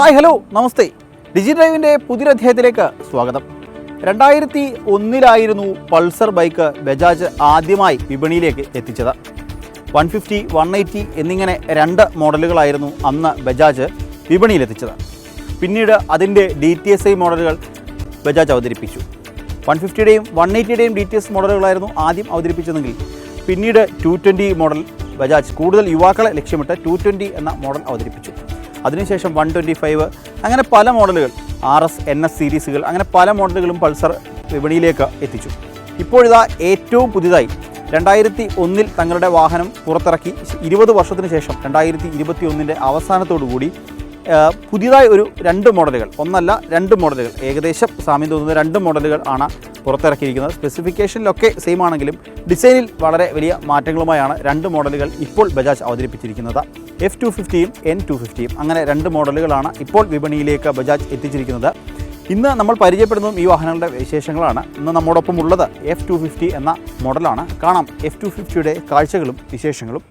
Hi hello നമസ്തേ. ഡിജി ഡ്രൈവിൻ്റെ പുതിയൊരു അധ്യായത്തിലേക്ക് സ്വാഗതം. 2001 പൾസർ ബൈക്ക് ബജാജ് ആദ്യമായി വിപണിയിലേക്ക് എത്തിച്ചത്. 150, 180 എന്നിങ്ങനെ 2 മോഡലുകളായിരുന്നു അന്ന് ബജാജ് വിപണിയിലെത്തിച്ചത്. പിന്നീട് അതിൻ്റെ DTSI മോഡലുകൾ ബജാജ് അവതരിപ്പിച്ചു. 150യുടെയും 180യുടെയും DTS മോഡലുകളായിരുന്നു ആദ്യം അവതരിപ്പിച്ചതെങ്കിൽ പിന്നീട് 220 മോഡൽ ബജാജ് കൂടുതൽ യുവാക്കളെ ലക്ഷ്യമിട്ട് 220 എന്ന മോഡൽ അവതരിപ്പിച്ചു. അതിനുശേഷം 125 അങ്ങനെ പല മോഡലുകൾ, RS, NS സീരീസുകൾ, അങ്ങനെ പല മോഡലുകളും പൾസർ വിപണിയിലേക്ക് എത്തിച്ചു. ഇപ്പോഴിതാ ഏറ്റവും പുതിയതായി 2001 തങ്ങളുടെ വാഹനം പുറത്തിറക്കി 20 വർഷത്തിന് ശേഷം 2021 അവസാനത്തോടു കൂടി പുതിയതായി ഒരു 2 മോഡലുകൾ, ഒന്നല്ല 2 മോഡലുകൾ, ഏകദേശം സാമ്യം തോന്നുന്ന 2 മോഡലുകൾ ആണ് പുറത്തിറക്കിയിരിക്കുന്നത്. സ്പെസിഫിക്കേഷനിലൊക്കെ സെയിം ആണെങ്കിലും ഡിസൈനിൽ വളരെ വലിയ മാറ്റങ്ങളുമായാണ് 2 മോഡലുകൾ ഇപ്പോൾ ബജാജ് അവതരിപ്പിച്ചിരിക്കുന്നത്. F250യും N250യും അങ്ങനെ 2 മോഡലുകളാണ് ഇപ്പോൾ വിപണിയിലേക്ക് ബജാജ് എത്തിച്ചിരിക്കുന്നത്. ഇന്ന് നമ്മൾ പരിചയപ്പെടുന്നതും ഈ വാഹനങ്ങളുടെ വിശേഷങ്ങളാണ്. ഇന്ന് നമ്മോടൊപ്പം ഉള്ളത് F250 എന്ന മോഡലാണ്. കാണാം F250യുടെ കാഴ്ചകളും വിശേഷങ്ങളും.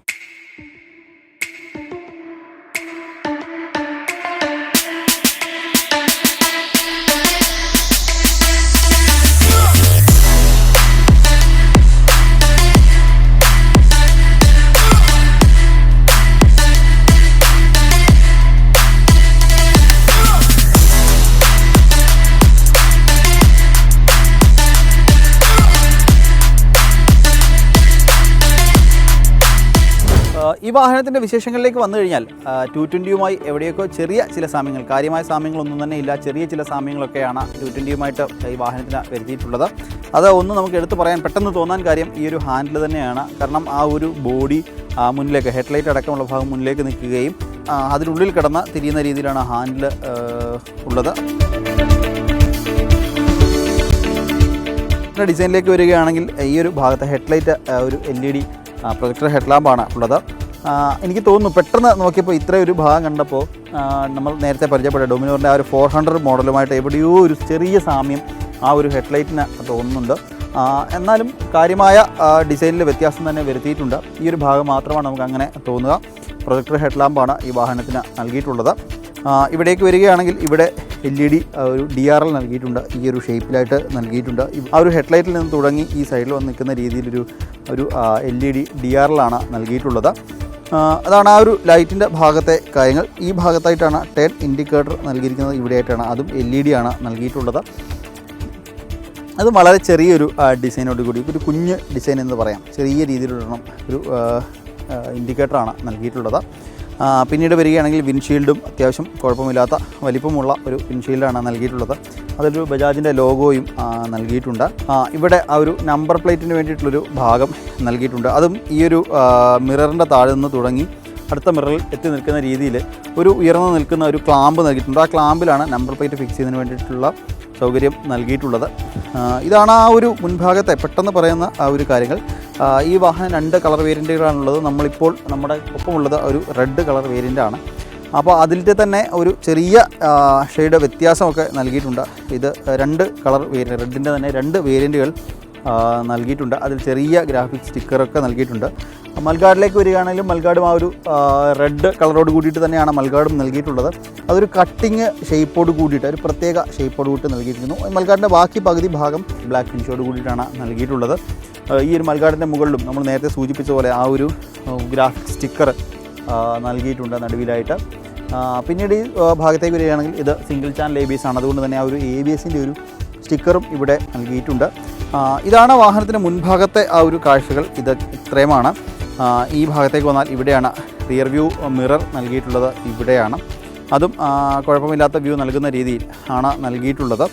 ഈ വാഹനത്തിൻ്റെ വിശേഷങ്ങളിലേക്ക് വന്നു കഴിഞ്ഞാൽ 220യുമായി എവിടെയൊക്കെ ചെറിയ ചില സാമ്യങ്ങൾ, കാര്യമായ സാമ്യങ്ങളൊന്നും തന്നെ ഇല്ല, ചെറിയ ചില സാമ്യങ്ങളൊക്കെയാണ് 220യുമായിട്ട് ഈ വാഹനത്തിന് വരുത്തിയിട്ടുള്ളത്. അത് ഒന്ന് നമുക്ക് എടുത്തു പറയാൻ പെട്ടെന്ന് തോന്നാൻ കാര്യം ഈ ഒരു ഹാൻഡിൽ തന്നെയാണ്. കാരണം ആ ഒരു ബോഡി മുന്നിലേക്ക്, ഹെഡ്ലൈറ്റ് അടക്കമുള്ള ഭാഗം മുന്നിലേക്ക് നിൽക്കുകയും അതിനുള്ളിൽ കിടന്ന് തിരിയുന്ന രീതിയിലാണ് ഹാൻഡിൽ ഉള്ളത്. ഡിസൈനിലേക്ക് വരികയാണെങ്കിൽ ഈ ഒരു ഭാഗത്ത് ഹെഡ്ലൈറ്റ് ഒരു LED പ്രൊജക്ടർ ഹെഡ്ലാമ്പാണ് ഉള്ളത്. എനിക്ക് തോന്നുന്നു പെട്ടെന്ന് നോക്കിയപ്പോൾ ഇത്രയൊരു ഭാഗം കണ്ടപ്പോൾ നമ്മൾ നേരത്തെ പരിചയപ്പെട്ട ഡൊമിനോറിൻ്റെ ആ ഒരു 400 മോഡലുമായിട്ട് എവിടെയോ ഒരു ചെറിയ സാമ്യം ആ ഒരു ഹെഡ്ലൈറ്റിന് തോന്നുന്നുണ്ട്. എന്നാലും കാര്യമായ ഡിസൈനിൽ വ്യത്യാസം തന്നെ വരുത്തിയിട്ടുണ്ട്. ഈ ഒരു ഭാഗം മാത്രമാണ് നമുക്ക് അങ്ങനെ തോന്നുക. പ്രൊജക്ടർ ഹെഡ്ലാമ്പാണ് ഈ വാഹനത്തിന് നൽകിയിട്ടുള്ളത്. ഇവിടേക്ക് വരികയാണെങ്കിൽ ഇവിടെ LED ഒരു DRL നൽകിയിട്ടുണ്ട്. ഈ ഒരു ഷേപ്പിലായിട്ട് നൽകിയിട്ടുണ്ട്. ആ ഒരു ഹെഡ്ലൈറ്റിൽ നിന്ന് തുടങ്ങി ഈ സൈഡിൽ വന്ന് നിൽക്കുന്ന രീതിയിലൊരു LED DRL ആണ് നൽകിയിട്ടുള്ളത്. അതാണ് ആ ഒരു ലൈറ്റിൻ്റെ ഭാഗത്തെ കാര്യങ്ങൾ. ഈ ഭാഗത്തായിട്ടാണ് ടേൺ ഇൻഡിക്കേറ്റർ നൽകിയിരിക്കുന്നത്. ഇവിടെയായിട്ടാണ് അതും LED ആണ് നൽകിയിട്ടുള്ളത്. അത് വളരെ ചെറിയൊരു ഡിസൈനോട് കൂടി ഒരു കുഞ്ഞ് ഡിസൈൻ എന്ന് പറയാം. ചെറിയ രീതിയിലുള്ള ഒരു ഇൻഡിക്കേറ്ററാണ് നൽകിയിട്ടുള്ളത്. പിന്നീട് വരികയാണെങ്കിൽ വിൻഷീൽഡും അത്യാവശ്യം കുഴപ്പമില്ലാത്ത വലിപ്പമുള്ള ഒരു വിൻഷീൽഡാണ് നൽകിയിട്ടുള്ളത്. അതൊരു ബജാജിൻ്റെ ലോഗോയും നൽകിയിട്ടുണ്ട്. ഇവിടെ ആ ഒരു നമ്പർ പ്ലേറ്റിന് വേണ്ടിയിട്ടുള്ളൊരു ഭാഗം നൽകിയിട്ടുണ്ട്. അതും ഈ ഒരു മിററിൻ്റെ താഴെ നിന്ന് തുടങ്ങി അടുത്ത മിററിൽ എത്തി നിൽക്കുന്ന രീതിയിൽ ഒരു ഉയർന്നു നിൽക്കുന്ന ഒരു ക്ലാമ്പ് നൽകിയിട്ടുണ്ട്. ആ ക്ലാമ്പിലാണ് നമ്പർ പ്ലേറ്റ് ഫിക്സ് ചെയ്യുന്നതിന് വേണ്ടിയിട്ടുള്ള സൗകര്യം നൽകിയിട്ടുള്ളത്. ഇതാണ് ആ ഒരു മുൻഭാഗത്തെ പെട്ടെന്ന് പറയുന്ന ആ ഒരു കാര്യങ്ങൾ. ഈ വാഹനം 2 കളർ വേരിയൻറ്റുകളാണുള്ളത്. നമ്മളിപ്പോൾ നമ്മുടെ ഒപ്പമുള്ളത് ഒരു റെഡ് കളർ വേരിയൻ്റാണ്. അപ്പോൾ അതിൻ്റെ തന്നെ ഒരു ചെറിയ ഷെയ്ഡ് വ്യത്യാസമൊക്കെ നൽകിയിട്ടുണ്ട്. ഇത് 2 കളർ വേരിയൻ്റ്, റെഡിൻ്റെ തന്നെ 2 വേരിയൻറ്റുകൾ നൽകിയിട്ടുണ്ട്. അതിൽ ചെറിയ ഗ്രാഫിക്സ് സ്റ്റിക്കറൊക്കെ നൽകിയിട്ടുണ്ട്. മൽഗാർഡിലേക്ക് വരികയാണെങ്കിലും മൽഗാർഡും ആ ഒരു റെഡ് കളറോട് കൂടിയിട്ട് തന്നെയാണ് മൽഗാർഡും നൽകിയിട്ടുള്ളത്. അതൊരു കട്ടിങ് ഷേപ്പോട് കൂടിയിട്ട്, ഒരു പ്രത്യേക ഷേപ്പോട് കൂടിയിട്ട് നൽകിയിരിക്കുന്നു. മൽഗാർഡിൻ്റെ ബാക്കി പകുതി ഭാഗം ബ്ലാക്ക് ഫിനിഷോട് കൂടിയിട്ടാണ് നൽകിയിട്ടുള്ളത്. ഈ ഒരു മൽഗാർഡിൻ്റെ മുകളിലും നമ്മൾ നേരത്തെ സൂചിപ്പിച്ച പോലെ ആ ഒരു ഗ്രാഫിക്സ് സ്റ്റിക്കർ നൽകിയിട്ടുണ്ട് നടുവിലായിട്ട്. പിന്നീട് ഈ ഭാഗത്തേക്ക് വരികയാണെങ്കിൽ ഇത് സിംഗിൾ ചാനൽ ABS ആണ്. അതുകൊണ്ട് തന്നെ ആ ഒരു ABSൻ്റെ ഒരു സ്റ്റിക്കറും ഇവിടെ നൽകിയിട്ടുണ്ട്. ഇതാണ് വാഹനത്തിൻ്റെ മുൻഭാഗത്തെ ആ ഒരു കാഴ്ചകൾ. ഇത് ഇത്രയുമാണ്. ഈ ഭാഗത്തേക്ക് വന്നാൽ ഇവിടെയാണ് റിയർ വ്യൂ മിറർ നൽകിയിട്ടുള്ളത്. ഇവിടെയാണ് അതും കുഴപ്പമില്ലാത്ത വ്യൂ നൽകുന്ന രീതിയിൽ ആണ് നൽകിയിട്ടുള്ളത്.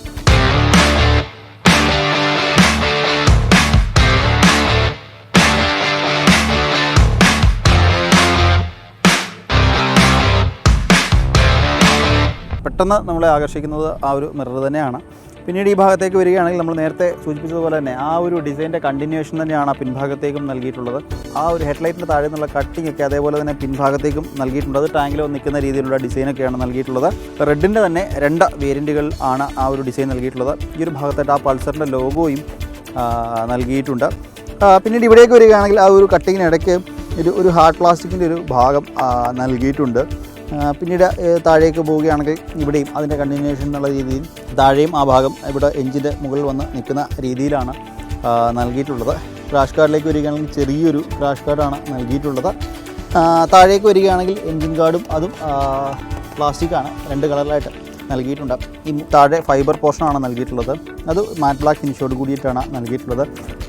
പെട്ടെന്ന് നമ്മളെ ആകർഷിക്കുന്നത് ആ ഒരു മിറർ തന്നെയാണ്. പിന്നീട് ഈ ഭാഗത്തേക്ക് വരികയാണെങ്കിൽ നമ്മൾ നേരത്തെ സൂചിപ്പിച്ചതുപോലെ തന്നെ ആ ഒരു ഡിസൈൻ്റെ കണ്ടിന്യൂവേഷൻ തന്നെയാണ് പിൻഭാഗത്തേക്കും നൽകിയിട്ടുള്ളത്. ആ ഒരു ഹെഡ്ലൈറ്റിൻ്റെ താഴെ നിന്നുള്ള കട്ടിംഗ് ഒക്കെ അതേപോലെ തന്നെ പിൻഭാഗത്തേക്കും നൽകിയിട്ടുണ്ട്. അത് ടാങ്കിൽ നിൽക്കുന്ന രീതിയിലുള്ള ഡിസൈനൊക്കെയാണ് നൽകിയിട്ടുള്ളത്. റെഡിൻ്റെ തന്നെ 2 വേരിയൻറ്റുകൾ ആണ് ആ ഒരു ഡിസൈൻ നൽകിയിട്ടുള്ളത്. ഈ ഒരു ഭാഗത്തായിട്ട് ആ പൾസറിൻ്റെ ലോഗോയും നൽകിയിട്ടുണ്ട്. പിന്നീട് ഇവിടേക്ക് വരികയാണെങ്കിൽ ആ ഒരു കട്ടിങ്ങിനിടയ്ക്ക് ഒരു ഹാർഡ് പ്ലാസ്റ്റിക്കിൻ്റെ ഒരു ഭാഗം നൽകിയിട്ടുണ്ട്. പിന്നീട് താഴേക്ക് പോവുകയാണെങ്കിൽ ഇവിടെയും അതിൻ്റെ കണ്ടിന്യൂഷൻ എന്നുള്ള രീതിയിൽ താഴെയും ആ ഭാഗം ഇവിടെ എഞ്ചിൻ്റെ മുകളിൽ വന്ന് നിൽക്കുന്ന രീതിയിലാണ് നൽകിയിട്ടുള്ളത്. ക്രാഷ് കാർഡിലേക്ക് വരികയാണെങ്കിൽ ചെറിയൊരു ക്രാഷ് കാർഡാണ് നൽകിയിട്ടുള്ളത്. താഴേക്ക് വരികയാണെങ്കിൽ എൻജിൻ കാർഡും അതും പ്ലാസ്റ്റിക്കാണ്, 2 കളറിലായിട്ട് നൽകിയിട്ടുണ്ട്. ഈ താഴെ ഫൈബർ പോർഷനാണ് നൽകിയിട്ടുള്ളത്. അത് മാറ്റ് ബ്ലാക്ക് ഫിനിഷോട് കൂടിയിട്ടാണ് നൽകിയിട്ടുള്ളത്.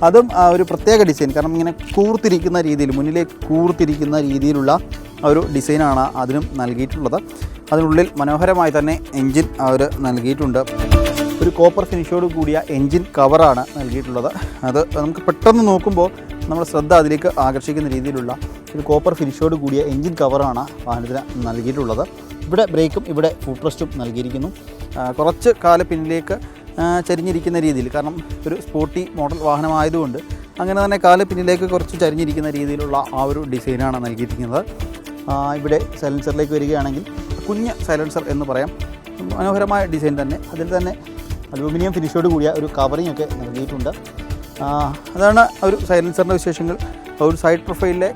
അതും ഒരു പ്രത്യേക ഡിസൈൻ, കാരണം ഇങ്ങനെ കൂർത്തിരിക്കുന്ന രീതിയിൽ, മുന്നിലേക്ക് കൂർത്തിരിക്കുന്ന രീതിയിലുള്ള ഒരു ഡിസൈനാണ് അതിനും നൽകിയിട്ടുള്ളത്. അതിനുള്ളിൽ മനോഹരമായി തന്നെ എൻജിൻ അവർ നൽകിയിട്ടുണ്ട്. ഒരു കോപ്പർ ഫിനിഷോട് കൂടിയ എൻജിൻ കവറാണ് നൽകിയിട്ടുള്ളത്. അത് നമുക്ക് പെട്ടെന്ന് നോക്കുമ്പോൾ നമ്മുടെ ശ്രദ്ധ അതിലേക്ക് ആകർഷിക്കുന്ന രീതിയിലുള്ള ഒരു കോപ്പർ ഫിനിഷോട് കൂടിയ എൻജിൻ കവറാണ് വാഹനത്തിന് നൽകിയിട്ടുള്ളത്. ഇവിടെ ബ്രേക്കും ഇവിടെ ഫുട് റെസ്റ്റും നൽകിയിരിക്കുന്നു. കുറച്ച് കാല് പിന്നിലേക്ക് ചരിഞ്ഞിരിക്കുന്ന രീതിയിൽ, കാരണം ഒരു സ്പോർട്ടി മോഡൽ വാഹനമായതുകൊണ്ട് അങ്ങനെ തന്നെ കാല് പിന്നിലേക്ക് കുറച്ച് ചരിഞ്ഞിരിക്കുന്ന രീതിയിലുള്ള ആ ഒരു ഡിസൈനാണ് നൽകിയിരിക്കുന്നത്. ഇവിടെ സൈലൻസറിലേക്ക് വരികയാണെങ്കിൽ കുഞ്ഞ് സൈലൻസർ എന്ന് പറയാം, മനോഹരമായ ഡിസൈൻ തന്നെ. അതിൽ തന്നെ അലൂമിനിയം ഫിനിഷോട് കൂടിയ ഒരു കവറിംഗ് ഒക്കെ നൽകിയിട്ടുണ്ട്. അതാണ് ഒരു സൈലൻസറിൻ്റെ വിശേഷങ്ങൾ. ഒരു സൈഡ് പ്രൊഫൈലിലെ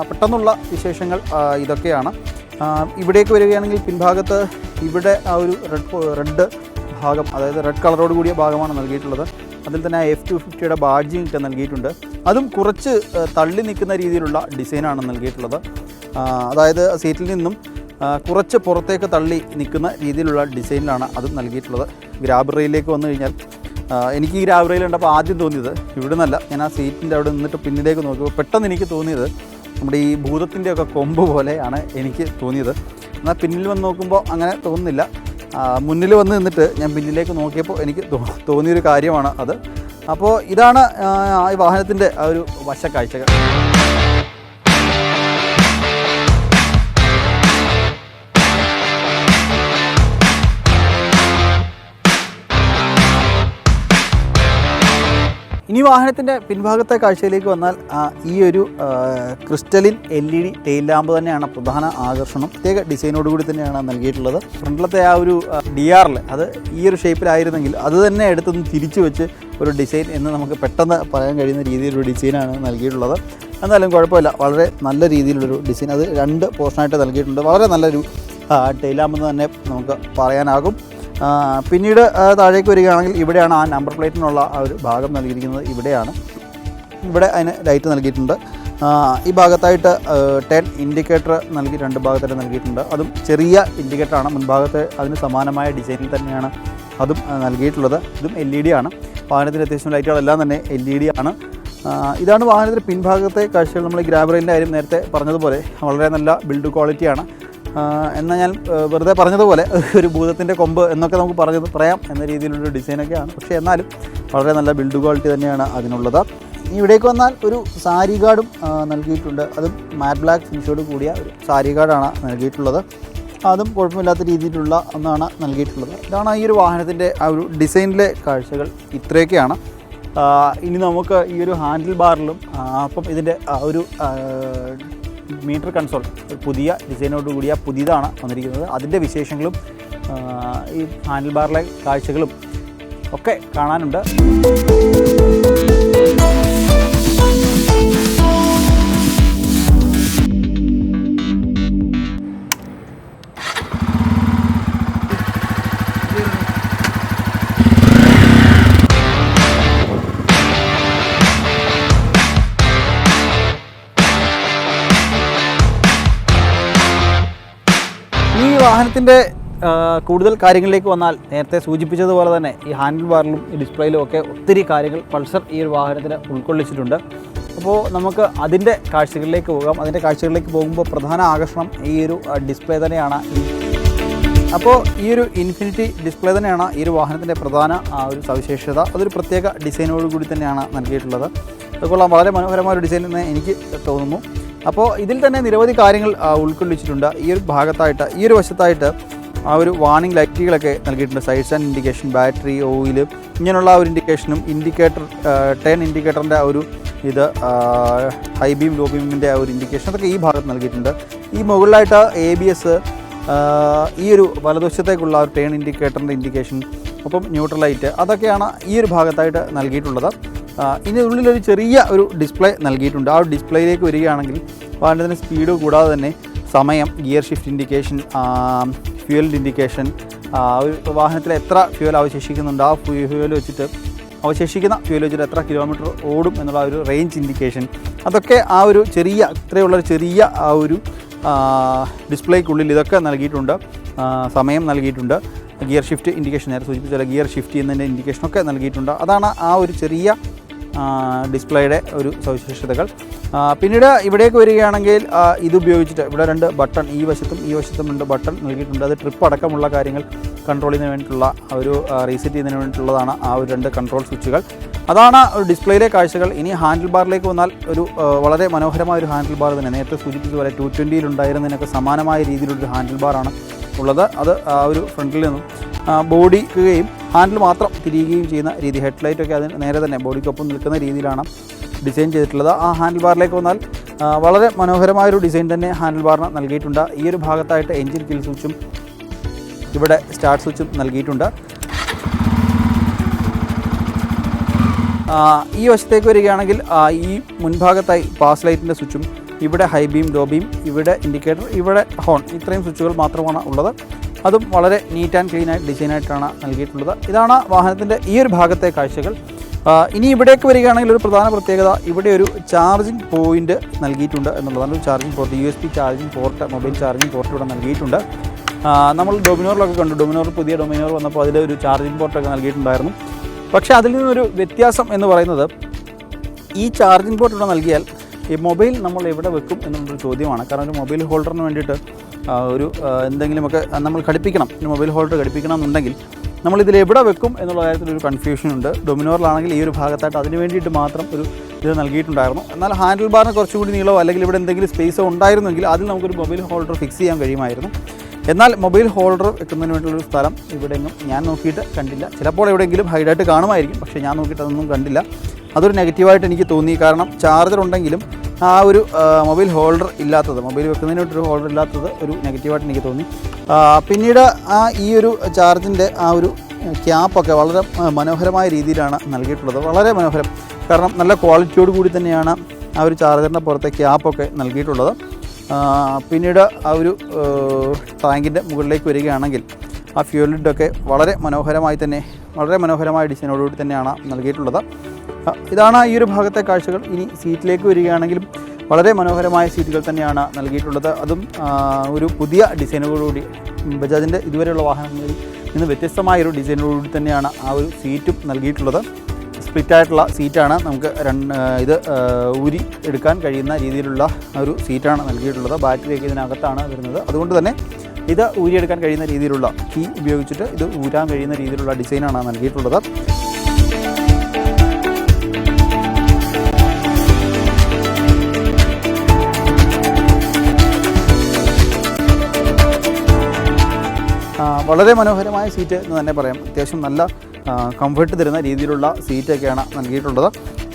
പെട്ടെന്നുള്ള വിശേഷങ്ങൾ ഇതൊക്കെയാണ്. ഇവിടേക്ക് വരികയാണെങ്കിൽ പിൻഭാഗത്ത് ഇവിടെ ആ ഒരു റെഡ് ഭാഗം, അതായത് റെഡ് കളറോട് കൂടിയ ഭാഗമാണ് നൽകിയിട്ടുള്ളത്. അതിൽ തന്നെ F250യുടെ ബാഡ്ജിങ് ഒക്കെ നൽകിയിട്ടുണ്ട്. അതും കുറച്ച് തള്ളി നിൽക്കുന്ന രീതിയിലുള്ള ഡിസൈനാണ് നൽകിയിട്ടുള്ളത്. അതായത് സീറ്റിൽ നിന്നും കുറച്ച് പുറത്തേക്ക് തള്ളി നിൽക്കുന്ന രീതിയിലുള്ള ഡിസൈനിലാണ് അതും നൽകിയിട്ടുള്ളത്. ഗ്രാബ് റെയിലേക്ക് വന്നു കഴിഞ്ഞാൽ എനിക്ക് ഈ ഗ്രാബ് റെയിൽ കണ്ടപ്പോൾ ആദ്യം തോന്നിയത് ഇവിടെ നിന്നല്ല, ഞാൻ ആ സീറ്റിൻ്റെ അവിടെ നിന്നിട്ട് പിന്നിലേക്ക് നോക്കിയപ്പോൾ പെട്ടെന്ന് എനിക്ക് തോന്നിയത് നമ്മുടെ ഈ ഭൂതത്തിൻ്റെയൊക്കെ കൊമ്പ് പോലെയാണ് എനിക്ക് തോന്നിയത്. എന്നാൽ പിന്നിൽ വന്ന് നോക്കുമ്പോൾ അങ്ങനെ തോന്നുന്നില്ല. മുന്നിൽ വന്ന് നിന്നിട്ട് ഞാൻ പിന്നിലേക്ക് നോക്കിയപ്പോൾ എനിക്ക് തോന്നിയൊരു കാര്യമാണ് അത്. അപ്പോൾ ഇതാണ് ഈ വാഹനത്തിൻ്റെ ആ ഒരു വശക്കാഴ്ചകൾ. ഇനി വാഹനത്തിൻ്റെ പിൻഭാഗത്തെ കാഴ്ചയിലേക്ക് വന്നാൽ ഈ ഒരു ക്രിസ്റ്റലിൻ LED ടെയിൽ ലാമ്പ് തന്നെയാണ് പ്രധാന ആകർഷണം. പ്രത്യേക ഡിസൈനോടുകൂടി തന്നെയാണ് നൽകിയിട്ടുള്ളത്. ഫ്രണ്ടിലത്തെ ആ ഒരു DRL അത് ഈ ഒരു ഷേപ്പിലായിരുന്നെങ്കിൽ അത് തന്നെ എടുത്തൊന്ന് തിരിച്ചു വെച്ച് ഒരു ഡിസൈൻ എന്ന് നമുക്ക് പെട്ടെന്ന് പറയാൻ കഴിയുന്ന രീതിയിലൊരു ഡിസൈനാണ് നൽകിയിട്ടുള്ളത്. എന്നാലും കുഴപ്പമില്ല, വളരെ നല്ല രീതിയിലുള്ളൊരു ഡിസൈൻ. അത് 2 പോർഷനായിട്ട് നൽകിയിട്ടുണ്ട്. വളരെ നല്ലൊരു ടെയിൽ ലാമ്പെന്ന് തന്നെ നമുക്ക് പറയാനാകും. പിന്നീട് താഴേക്ക് വരികയാണെങ്കിൽ ഇവിടെയാണ് ആ നമ്പർ പ്ലേറ്റിനുള്ള ആ ഒരു ഭാഗം നൽകിയിരിക്കുന്നത്. ഇവിടെ അതിന് ലൈറ്റ് നൽകിയിട്ടുണ്ട്. ഈ ഭാഗത്തായിട്ട് ടേൺ ഇൻഡിക്കേറ്റർ നൽകി 2 ഭാഗത്തായിട്ട് നൽകിയിട്ടുണ്ട്. അതും ചെറിയ ഇൻഡിക്കേറ്ററാണ്. മുൻഭാഗത്ത് അതിന് സമാനമായ ഡിസൈനിൽ തന്നെയാണ് അതും നൽകിയിട്ടുള്ളത്. ഇതും LED ആണ്. വാഹനത്തിൻ്റെ അത്യാവശ്യം ലൈറ്റുകളെല്ലാം തന്നെ LED ആണ്. ഇതാണ് വാഹനത്തിൻ്റെ പിൻഭാഗത്തെ കാഴ്ചകൾ. നമ്മൾ ഈ ഗ്രാബ് റെയിലിൻ്റെ കാര്യം നേരത്തെ പറഞ്ഞതുപോലെ വളരെ നല്ല ബിൽഡ് ക്വാളിറ്റിയാണ്. എന്നാൽ ഞാൻ വെറുതെ പറഞ്ഞതുപോലെ ഒരു ഭൂതത്തിൻ്റെ കൊമ്പ് എന്നൊക്കെ നമുക്ക് പറയാം എന്ന രീതിയിലുള്ള ഡിസൈനൊക്കെയാണ്. പക്ഷേ എന്നാലും വളരെ നല്ല ബിൽഡ് ക്വാളിറ്റി തന്നെയാണ് അതിനുള്ളത്. ഇനി ഇവിടേക്ക് വന്നാൽ ഒരു സാരി ഗാർഡും നൽകിയിട്ടുണ്ട്. അതും മാറ്റ് ബ്ലാക്ക് ഫിനിഷോട് കൂടിയ ഒരു സാരി ഗാർഡാണ് നൽകിയിട്ടുള്ളത്. അതും കുഴപ്പമില്ലാത്ത രീതിയിലുള്ള ഒന്നാണ് നൽകിയിട്ടുള്ളത്. ഇതാണ് ഈ ഒരു വാഹനത്തിൻ്റെ ആ ഒരു ഡിസൈനിലെ കാഴ്ചകൾ. ഇത്രയൊക്കെയാണ്. ഇനി നമുക്ക് ഈ ഒരു ഹാൻഡിൽ ബാറിലും അപ്പം ഇതിൻ്റെ ഒരു മീറ്റർ കൺസോൾ പുതിയ ഡിസൈനോട് കൂടിയ പുതിയതാണ് വന്നിരിക്കുന്നത്. അതിൻ്റെ വിശേഷങ്ങളും ഈ ഹാൻഡിൽ ബാറിലെ കാഴ്ചകളും ഒക്കെ കാണാനുണ്ട്. വാഹനത്തിൻ്റെ കൂടുതൽ കാര്യങ്ങളിലേക്ക് വന്നാൽ നേരത്തെ സൂചിപ്പിച്ചതുപോലെ തന്നെ ഈ ഹാൻഡിൽ ബാറിലും ഈ ഡിസ്പ്ലേയിലും ഒക്കെ ഒത്തിരി കാര്യങ്ങൾ പൾസർ ഈ ഒരു വാഹനത്തിന് ഉൾക്കൊള്ളിച്ചിട്ടുണ്ട്. അപ്പോൾ നമുക്ക് അതിൻ്റെ കാഴ്ചകളിലേക്ക് പോകാം. അതിൻ്റെ കാഴ്ചകളിലേക്ക് പോകുമ്പോൾ പ്രധാന ആകർഷണം ഈ ഒരു ഡിസ്പ്ലേ തന്നെയാണ്. അപ്പോൾ ഈ ഒരു ഇൻഫിനിറ്റി ഡിസ്പ്ലേ തന്നെയാണ് ഈ ഒരു വാഹനത്തിൻ്റെ പ്രധാന ഒരു സവിശേഷത. അതൊരു പ്രത്യേക ഡിസൈനോട് കൂടി തന്നെയാണ് നൽകിയിട്ടുള്ളത്. അതുകൊള്ളാം, വളരെ മനോഹരമായ ഒരു ഡിസൈൻ എന്ന് എനിക്ക് തോന്നുന്നു. അപ്പോൾ ഇതിൽ തന്നെ നിരവധി കാര്യങ്ങൾ ഉൾക്കൊള്ളിച്ചിട്ടുണ്ട്. ഈ ഒരു ഭാഗത്തായിട്ട്, ഈ ഒരു വശത്തായിട്ട് ആ ഒരു വാർണിംഗ് ലൈറ്റുകളൊക്കെ നൽകിയിട്ടുണ്ട്. Side stand indication, battery, oil, ഇങ്ങനെയുള്ള ഒരു ഇൻഡിക്കേഷനും, ഇൻഡിക്കേറ്റർ, ടേൺ ഇൻഡിക്കേറ്ററിൻ്റെ ആ ഒരു ഇത്, ഹൈ ബീം, ലോ ബീമിൻ്റെ ആ ഒരു ഇൻഡിക്കേഷൻ, അതൊക്കെ ഈ ഭാഗത്ത് നൽകിയിട്ടുണ്ട്. ഈ മുകളിലായിട്ട് ABS, ഈ ഒരു വലതുവശത്തേക്കുള്ള ഒരു ടേൺ ഇൻഡിക്കേറ്ററിൻ്റെ ഇൻഡിക്കേഷൻ, ഒപ്പം ന്യൂട്രൽ ലൈറ്റ്, അതൊക്കെയാണ് ഈ ഒരു ഭാഗത്തായിട്ട് നൽകിയിട്ടുള്ളത്. ഇനി ഉള്ളിലൊരു ചെറിയ ഒരു ഡിസ്പ്ലേ നൽകിയിട്ടുണ്ട്. ആ ഡിസ്പ്ലേയിലേക്ക് വരികയാണെങ്കിൽ വാഹനത്തിന് സ്പീഡ് കൂടാതെ തന്നെ സമയം, gear shift indication, fuel indication, ഒരു വാഹനത്തിൽ എത്ര ഫ്യൂവൽ അവശേഷിക്കുന്നുണ്ട്, ആ ഫ്യൂവൽ വെച്ചിട്ട് അവശേഷിക്കുന്ന ഫ്യൂവൽ വെച്ചിട്ട് എത്ര കിലോമീറ്റർ ഓടും എന്നുള്ള ഒരു റേഞ്ച് ഇൻഡിക്കേഷൻ, അതൊക്കെ ആ ഒരു ഇത്രയുള്ളൊരു ചെറിയ ആ ഒരു ഡിസ്പ്ലേക്കുള്ളിൽ ഇതൊക്കെ നൽകിയിട്ടുണ്ട്. സമയം നൽകിയിട്ടുണ്ട്, ഗിയർ ഷിഫ്റ്റ് ഇൻഡിക്കേഷൻ, നേരെ സൂചിപ്പിച്ച ഗിയർ ഷിഫ്റ്റ് ചെയ്യുന്നതിൻ്റെ ഇൻഡിക്കേഷനൊക്കെ നൽകിയിട്ടുണ്ട്. അതാണ് ആ ഒരു ചെറിയ ഡിസ്പ്ലേയുടെ ഒരു സവിശേഷതകൾ. പിന്നീട് ഇവിടേക്ക് വരികയാണെങ്കിൽ ഇതുപയോഗിച്ചിട്ട് ഇവിടെ 2 ബട്ടൺ, ഈ വശത്തും 2 ബട്ടൺ നൽകിയിട്ടുണ്ട്. അത് ട്രിപ്പ് അടക്കമുള്ള കാര്യങ്ങൾ കൺട്രോൾ ചെയ്യുന്നതിന് വേണ്ടിയിട്ടുള്ള ഒരു റീസെറ്റ് ചെയ്യുന്നതിന് വേണ്ടിയിട്ടുള്ളതാണ് ആ ഒരു 2 കൺട്രോൾ സ്വിച്ചുകൾ. അതാണ് ഒരു ഡിസ്പ്ലേയിലെ കാഴ്ചകൾ. ഇനി ഹാൻഡിൽ ബാറിലേക്ക് വന്നാൽ ഒരു വളരെ മനോഹരമായ ഒരു ഹാൻഡിൽ ബാർ തന്നെ, നേരത്തെ സൂചിപ്പിച്ച പോലെ 220 ഉണ്ടായിരുന്നതിനൊക്കെ സമാനമായ രീതിയിലൊരു ഹാൻഡിൽ ബാറാണ് ഉള്ളത്. അത് ആ ഒരു ഫ്രണ്ടിൽ നിന്നും ബോഡിക്കുകയും ഹാൻഡിൽ മാത്രം തിരിയുകയും ചെയ്യുന്ന രീതി, ഹെഡ്ലൈറ്റൊക്കെ അതിന് നേരെ തന്നെ ബോഡിക്കൊപ്പം നിൽക്കുന്ന രീതിയിലാണ് ഡിസൈൻ ചെയ്തിട്ടുള്ളത്. ആ ഹാൻഡിൽ ബാറിലേക്ക് വന്നാൽ വളരെ മനോഹരമായൊരു ഡിസൈൻ തന്നെ ഹാൻഡിൽ ബാറിന് നൽകിയിട്ടുണ്ട്. ഈ ഒരു ഭാഗത്തായിട്ട് എൻജിൻ കിൽ സ്വിച്ചും ഇവിടെ സ്റ്റാർട്ട് സ്വിച്ചും നൽകിയിട്ടുണ്ട്. ഈ വശത്തേക്ക് വരികയാണെങ്കിൽ ഈ മുൻഭാഗത്തായി പാസ് ലൈറ്റിൻ്റെ സ്വിച്ചും, ഇവിടെ ഹൈ ബീം, ലോ ബീം, ഇവിടെ ഇൻഡിക്കേറ്റർ, ഇവിടെ ഹോൺ, ഇത്രയും സ്വിച്ചുകൾ മാത്രമാണ് ഉള്ളത്. അതും വളരെ നീറ്റ് ആൻഡ് ക്ലീൻ ആയിട്ട് ഡിസൈനായിട്ടാണ് നൽകിയിട്ടുള്ളത്. ഇതാണ് വാഹനത്തിൻ്റെ ഈ ഒരു ഭാഗത്തെ കാഴ്ചകൾ. ഇനി ഇവിടേക്ക് വരികയാണെങ്കിൽ ഒരു പ്രധാന പ്രത്യേകത, ഇവിടെ ഒരു ചാർജിങ് പോയിൻ്റ് നൽകിയിട്ടുണ്ട് എന്നുള്ളതാണ്. ഒരു charging port, USB charging port, mobile charging port ഇവിടെ നൽകിയിട്ടുണ്ട്. നമ്മൾ ഡൊമിനോറിലൊക്കെ കണ്ടു, പുതിയ ഡൊമിനോർ വന്നപ്പോൾ അതിൽ ഒരു ചാർജിങ് പോർട്ടൊക്കെ നൽകിയിട്ടുണ്ടായിരുന്നു. പക്ഷേ അതിൽ നിന്നൊരു വ്യത്യാസം എന്ന് പറയുന്നത്, ഈ ചാർജിങ് പോർട്ട് ഇവിടെ നൽകിയാൽ ഈ മൊബൈൽ നമ്മൾ എവിടെ വെക്കും എന്നുള്ളൊരു ചോദ്യമാണ്. കാരണം ഒരു മൊബൈൽ ഹോൾഡറിന് വേണ്ടിയിട്ട് ഒരു എന്തെങ്കിലുമൊക്കെ നമ്മൾ ഘടിപ്പിക്കണം, ഒരു മൊബൈൽ ഹോൾഡർ ഘടിപ്പിക്കണം എന്നുണ്ടെങ്കിൽ നമ്മളിതിൽ എവിടെ വെക്കും എന്നുള്ള കാര്യത്തിലൊരു കൺഫ്യൂഷനുണ്ട്. ഡൊമിനോറിലാണെങ്കിൽ ഈ ഒരു ഭാഗത്തായിട്ട് അതിന് വേണ്ടിയിട്ട് മാത്രം ഒരു ഇത് നൽകിയിട്ടുണ്ടായിരുന്നു. എന്നാൽ ഹാൻഡിൽ ബാറിന് കുറച്ചുകൂടി നീളമോ അല്ലെങ്കിൽ ഇവിടെ എന്തെങ്കിലും സ്പേസോ ഉണ്ടായിരുന്നെങ്കിൽ അതിൽ നമുക്കൊരു മൊബൈൽ ഹോൾഡർ ഫിക്സ് ചെയ്യാൻ കഴിയുമായിരുന്നു. എന്നാൽ മൊബൈൽ ഹോൾഡർ വെക്കുന്നതിന് വേണ്ടിയുള്ളൊരു സ്ഥലം ഇവിടെയൊന്നും ഞാൻ നോക്കിയിട്ട് കണ്ടില്ല. ചിലപ്പോൾ എവിടെയെങ്കിലും ഹൈഡായിട്ട് കാണുമായിരിക്കും, പക്ഷേ ഞാൻ നോക്കിയിട്ട് അതൊന്നും കണ്ടില്ല. അതൊരു നെഗറ്റീവായിട്ട് എനിക്ക് തോന്നി. കാരണം ചാർജർ ഉണ്ടെങ്കിലും ആ ഒരു മൊബൈൽ ഹോൾഡർ ഇല്ലാത്തത്, മൊബൈൽ വെക്കുന്നതിനൊരു ഹോൾഡർ ഇല്ലാത്തത് ഒരു നെഗറ്റീവായിട്ട് എനിക്ക് തോന്നി. പിന്നീട് ഈ ഒരു ചാർജിൻ്റെ ആ ഒരു ക്യാപ്പൊക്കെ വളരെ മനോഹരമായ രീതിയിലാണ് നൽകിയിട്ടുള്ളത്. വളരെ മനോഹരം, കാരണം നല്ല ക്വാളിറ്റിയോട് കൂടി തന്നെയാണ് ആ ഒരു ചാർജറിൻ്റെ പുറത്തെ ക്യാപ്പൊക്കെ നൽകിയിട്ടുള്ളത്. പിന്നീട് ആ ഒരു ടാങ്കിൻ്റെ മുകളിലേക്ക് വരികയാണെങ്കിൽ ആ ഫ്യൂൽ ലിഡൊക്കെ വളരെ മനോഹരമായി തന്നെ, വളരെ മനോഹരമായ ഡിസൈനോടുകൂടി തന്നെയാണ് നൽകിയിട്ടുള്ളത്. ഇതാണ് ഈ ഒരു ഭാഗത്തെ കാഴ്ചകൾ. ഇനി സീറ്റിലേക്ക് വരികയാണെങ്കിലും വളരെ മനോഹരമായ സീറ്റുകൾ തന്നെയാണ് നൽകിയിട്ടുള്ളത്. അതും ഒരു പുതിയ ഡിസൈനോടുകൂടി, ബജാജിൻ്റെ ഇതുവരെയുള്ള വാഹനങ്ങളിൽ നിന്ന് വ്യത്യസ്തമായൊരു ഡിസൈനോടുകൂടി തന്നെയാണ് ആ ഒരു സീറ്റും നൽകിയിട്ടുള്ളത്. സ്പ്ലിറ്റായിട്ടുള്ള സീറ്റാണ്, നമുക്ക് ഇത് ഊരി എടുക്കാൻ കഴിയുന്ന രീതിയിലുള്ള ഒരു സീറ്റാണ് നൽകിയിട്ടുള്ളത്. ബാറ്ററിയൊക്കെ ഇതിനകത്താണ് വരുന്നത്. അതുകൊണ്ട് തന്നെ ഇത് ഊരിയെടുക്കാൻ കഴിയുന്ന രീതിയിലുള്ള കീ ഉപയോഗിച്ചിട്ട് ഇത് ഊരാൻ കഴിയുന്ന രീതിയിലുള്ള ഡിസൈനാണ് നൽകിയിട്ടുള്ളത്. വളരെ മനോഹരമായ സീറ്റ് എന്ന് തന്നെ പറയാം. അത്യാവശ്യം നല്ല കംഫർട്ട് തരുന്ന രീതിയിലുള്ള സീറ്റൊക്കെയാണ് നൽകിയിട്ടുള്ളത്.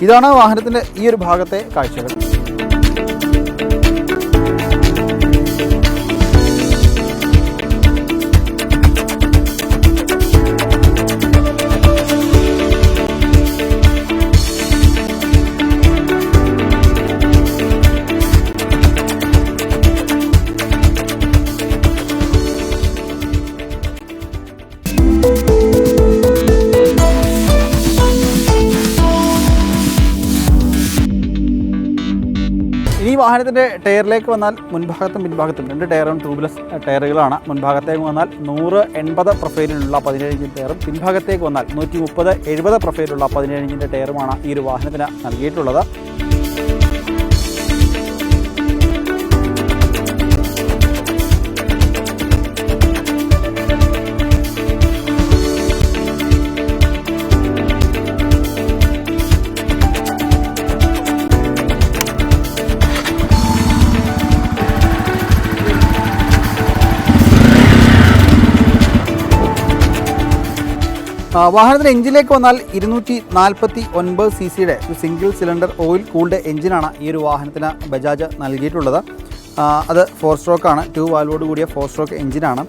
ഇതാണ് വാഹനത്തിൻ്റെ ഈ ഒരു ഭാഗത്തെ കാഴ്ചകൾ. ഈ വാഹനത്തിൻ്റെ ടയറിലേക്ക് വന്നാൽ മുൻഭാഗത്തും പിൻഭാഗത്തും 2 ടയറും ട്യൂബ്ലെസ് ടയറുകളാണ്. മുൻഭാഗത്തേക്ക് വന്നാൽ 100/80 പ്രൊഫൈലിലുള്ള 17 ഇഞ്ചിൻ്റെ ടയറും, പിൻഭാഗത്തേക്ക് വന്നാൽ 130/70 പ്രൊഫൈലുള്ള 17 ഇഞ്ചിൻ്റെ ടയറുമാണ് ഈ ഒരു വാഹനത്തിന് നൽകിയിട്ടുള്ളത്. വാഹനത്തിൻ്റെ എഞ്ചിനിലേക്ക് വന്നാൽ 249 cc ഒരു സിംഗിൾ സിലിണ്ടർ ഓയിൽ കൂൾഡ് എഞ്ചിനാണ് ഈ ഒരു വാഹനത്തിന് ബജാജ് നൽകിയിട്ടുള്ളത്. അത് 4 സ്ട്രോക്കാണ്, 2 വാൽവോട് കൂടിയ 4 സ്ട്രോക്ക് എഞ്ചിനാണ്.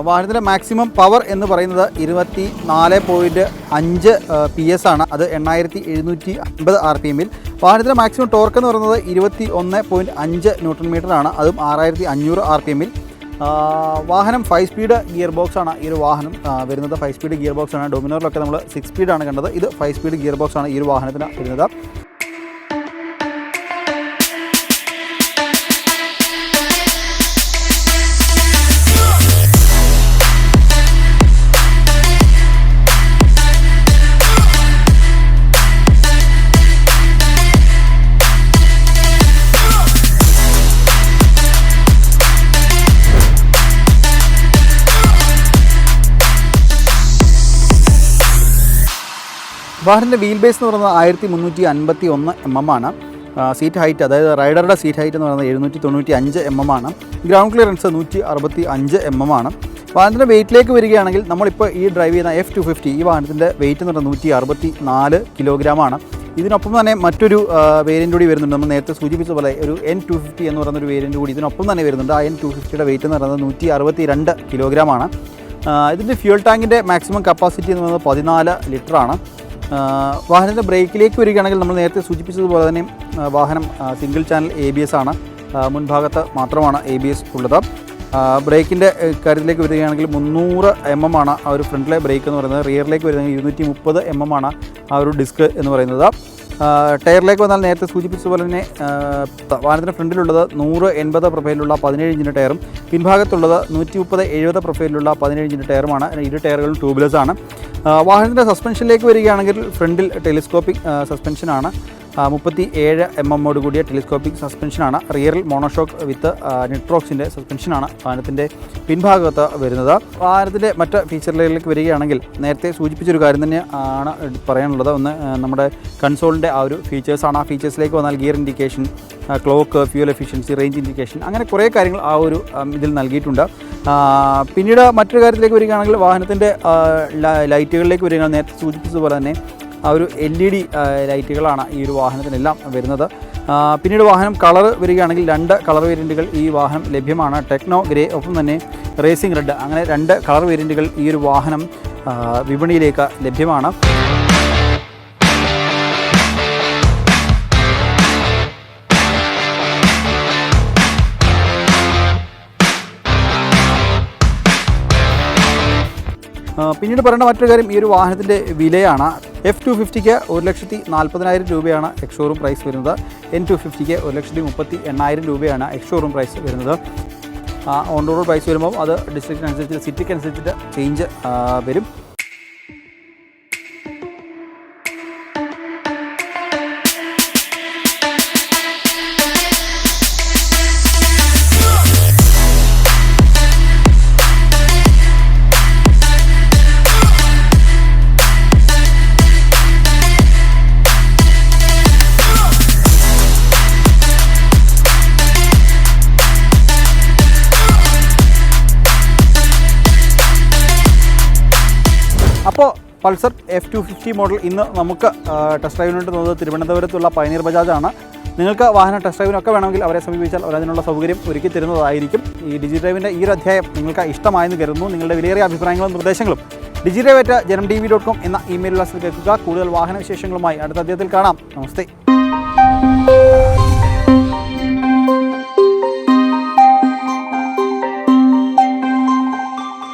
വാഹനത്തിൻ്റെ മാക്സിമം പവർ എന്ന് പറയുന്നത് 24.5 PS ആണ്. അത് 8750 RPM. വാഹനത്തിൻ്റെ മാക്സിമം ടോർക്ക് എന്ന് പറയുന്നത് 21.5 ന്യൂട്ടൺ മീറ്ററാണ്, അതും 6500 RPM. വാഹനം 5 സ്പീഡ് ഗിയർ ബോക്സ് ആണ് ഈ ഒരു വാഹനം വരുന്നത്. 5 സ്പീഡ് ഗിയർ ബോക്സ് ആണ്. ഡൊമിനോറിലൊക്കെ നമ്മൾ 6 സ്പീഡാണ് കണ്ടത്. ഇത് 5 സ്പീഡ് ഗിയർ ബോക്സ് ആണ് ഈ ഒരു വാഹനത്തിന് വരുന്നത്. വാഹനത്തിൻ്റെ വീൽ ബേസ് എന്ന് പറയുന്നത് 1351 mm ആണ്. സീറ്റ് ഹൈറ്റ്, അതായത് റൈഡറുടെ സീറ്റ് ഹൈറ്റ് എന്ന് പറയുന്നത് 795 mm ആണ്. ഗ്രൗണ്ട് ക്ലിയറൻസ് 165 mm ആണ്. വാഹനത്തിൻ്റെ വെയിറ്റിലേക്ക് വരികയാണെങ്കിൽ നമ്മളിപ്പോൾ ഈ ഡ്രൈവ് ചെയ്യുന്ന F250 ഈ വാഹനത്തിൻ്റെ വെയിറ്റ് എന്ന് പറയുന്നത് 164 കിലോഗ്രാമാണ്. ഇതിനൊപ്പം തന്നെ മറ്റൊരു വേരിയൻ്റ് കൂടി വരുന്നുണ്ട്. നമ്മൾ നേരത്തെ സൂചിപ്പിച്ച പോലെ ഒരു N250 എന്ന് പറയുന്നൊരു വേരിയൻ്റ് കൂടി ഇതിനൊപ്പം തന്നെ വരുന്നുണ്ട്. ആ N250യുടെ വെയിറ്റ് എന്ന് പറയുന്നത് 162 കിലോഗ്രാമാണ്. ഇതിൻ്റെ ഫ്യൂൽ ടാങ്കിൻ്റെ മാക്സിമം കപ്പാസിറ്റി എന്ന് പറയുന്നത് 14 ലിറ്ററാണ്. വാഹനത്തിൻ്റെ ബ്രേക്കിലേക്ക് വരികയാണെങ്കിൽ നമ്മൾ നേരത്തെ സൂചിപ്പിച്ചതുപോലെ തന്നെ വാഹനം സിംഗിൾ ചാനൽ ABS ആണ്. മുൻഭാഗത്ത് മാത്രമാണ് ABS ഉള്ളത്. ബ്രേക്കിൻ്റെ കാര്യത്തിലേക്ക് വരികയാണെങ്കിൽ 300 mm ആണ് ആ ഒരു ഫ്രണ്ടിലെ ബ്രേക്ക് എന്ന് പറയുന്നത്. റിയറിലേക്ക് വരുന്നത് 230 mm ആണ് ആ ഒരു ഡിസ്ക് എന്ന് പറയുന്നത്. ടയറിലേക്ക് വന്നാൽ നേരത്തെ സൂചിപ്പിച്ചതുപോലെ തന്നെ വാഹനത്തിൻ്റെ ഫ്രണ്ടിലുള്ളത് 180 പ്രൊഫൈലുള്ള 17 ഇഞ്ചിൻ്റെ ടയറും പിൻഭാഗത്തുള്ളത് 130/70 പ്രൊഫൈലുള്ള 17 ഇഞ്ചിൻ്റെ ടയറുമാണ്. ഇരു ടയറുകളും ട്യൂബ്ലെസ് ആണ്. വാഹനത്തിൻ്റെ സസ്പെൻഷനിലേക്ക് വരികയാണെങ്കിൽ ഫ്രണ്ടിൽ ടെലിസ്കോപ്പിക് സസ്പെൻഷനാണ്. 37 mm കൂടിയ ടെലിസ്കോപ്പിക് സസ്പെൻഷനാണ്. റിയറിൽ മോണോഷോക്ക് വിത്ത് നിട്രോക്സിൻ്റെ സസ്പെൻഷനാണ് വാഹനത്തിൻ്റെ പിൻഭാഗത്ത് വരുന്നത്. വാഹനത്തിൻ്റെ മറ്റ് ഫീച്ചറുകളിലേക്ക് വരികയാണെങ്കിൽ നേരത്തെ സൂചിപ്പിച്ചൊരു കാര്യം തന്നെ ആണ് പറയാനുള്ളത്. ഒന്ന് നമ്മുടെ കൺസോളിൻ്റെ ആ ഒരു ഫീച്ചേഴ്സാണ്. ആ ഫീച്ചേഴ്സിലേക്ക് വന്നാൽ gear indication, clock, fuel efficiency, range indication, അങ്ങനെ കുറേ കാര്യങ്ങൾ ആ ഒരു ഇതിൽ നൽകിയിട്ടുണ്ട്. പിന്നീട് മറ്റൊരു കാര്യത്തിലേക്ക് വരികയാണെങ്കിൽ വാഹനത്തിൻ്റെ ലൈറ്റുകളിലേക്ക് വരികയാണെങ്കിൽ നേരത്തെ സൂചിപ്പിച്ചതുപോലെ തന്നെ ആ ഒരു LED ലൈറ്റുകളാണ് ഈ ഒരു വാഹനത്തിനെല്ലാം വരുന്നത്. പിന്നീട് വാഹനം കളർ വരികയാണെങ്കിൽ 2 കളർ വേരിയൻറ്റുകൾ ഈ വാഹനം ലഭ്യമാണ്. ടെക്നോ ഗ്രേ, ഒപ്പം തന്നെ റേസിംഗ് റെഡ്, അങ്ങനെ 2 കളർ വേരിയൻറ്റുകൾ ഈ ഒരു വാഹനം വിപണിയിലേക്ക് ലഭ്യമാണ്. പിന്നീട് പറയേണ്ട മറ്റൊരു കാര്യം ഈ ഒരു വാഹനത്തിൻ്റെ വിലയാണ്. F250ക്ക് 1,40,000 രൂപയാണ് എക്സ് ഷോറൂം പ്രൈസ് വരുന്നത്. N250ക്ക് 1,38,000 രൂപയാണ് എക്സ് ഷോറൂം പ്രൈസ് വരുന്നത്. ഓൺ റോഡ് പ്രൈസ് വരുമ്പോൾ അത് ഡിസ്ട്രിക്റ്റിനനുസരിച്ച്, സിറ്റിക്കനുസരിച്ചിട്ട് ചേഞ്ച് വരും. അപ്പോൾ പൾസർ F250 മോഡൽ ഇന്ന് നമുക്ക് ടെസ്റ്റ് ഡ്രൈവിന് വേണ്ടി തോന്നുന്നത് തിരുവനന്തപുരത്തുള്ള പയനീർ ബജാജാണ്. നിങ്ങൾക്ക് വാഹനം ടെസ്റ്റ് ഡ്രൈവിനൊക്കെ വേണമെങ്കിൽ അവരെ സമീപിച്ചാൽ അവരതിനുള്ള സൗകര്യം ഒരുക്കി തരുന്നതായിരിക്കും. ഈ ഡിജി ഡ്രൈവിൻ്റെ ഈ ഒരു അധ്യായം നിങ്ങൾക്ക് ഇഷ്ടമായെന്ന് കരുതുന്നു. നിങ്ങളുടെ വിലയേറിയ അഭിപ്രായങ്ങളും നിർദ്ദേശങ്ങളും digidrive@janamtv.com എന്ന ഇമെയിൽ വിലാസത്തിൽ കേൾക്കുക. കൂടുതൽ വാഹന വിശേഷങ്ങളുമായി അടുത്ത അധ്യായത്തിൽ കാണാം. നമസ്തേ.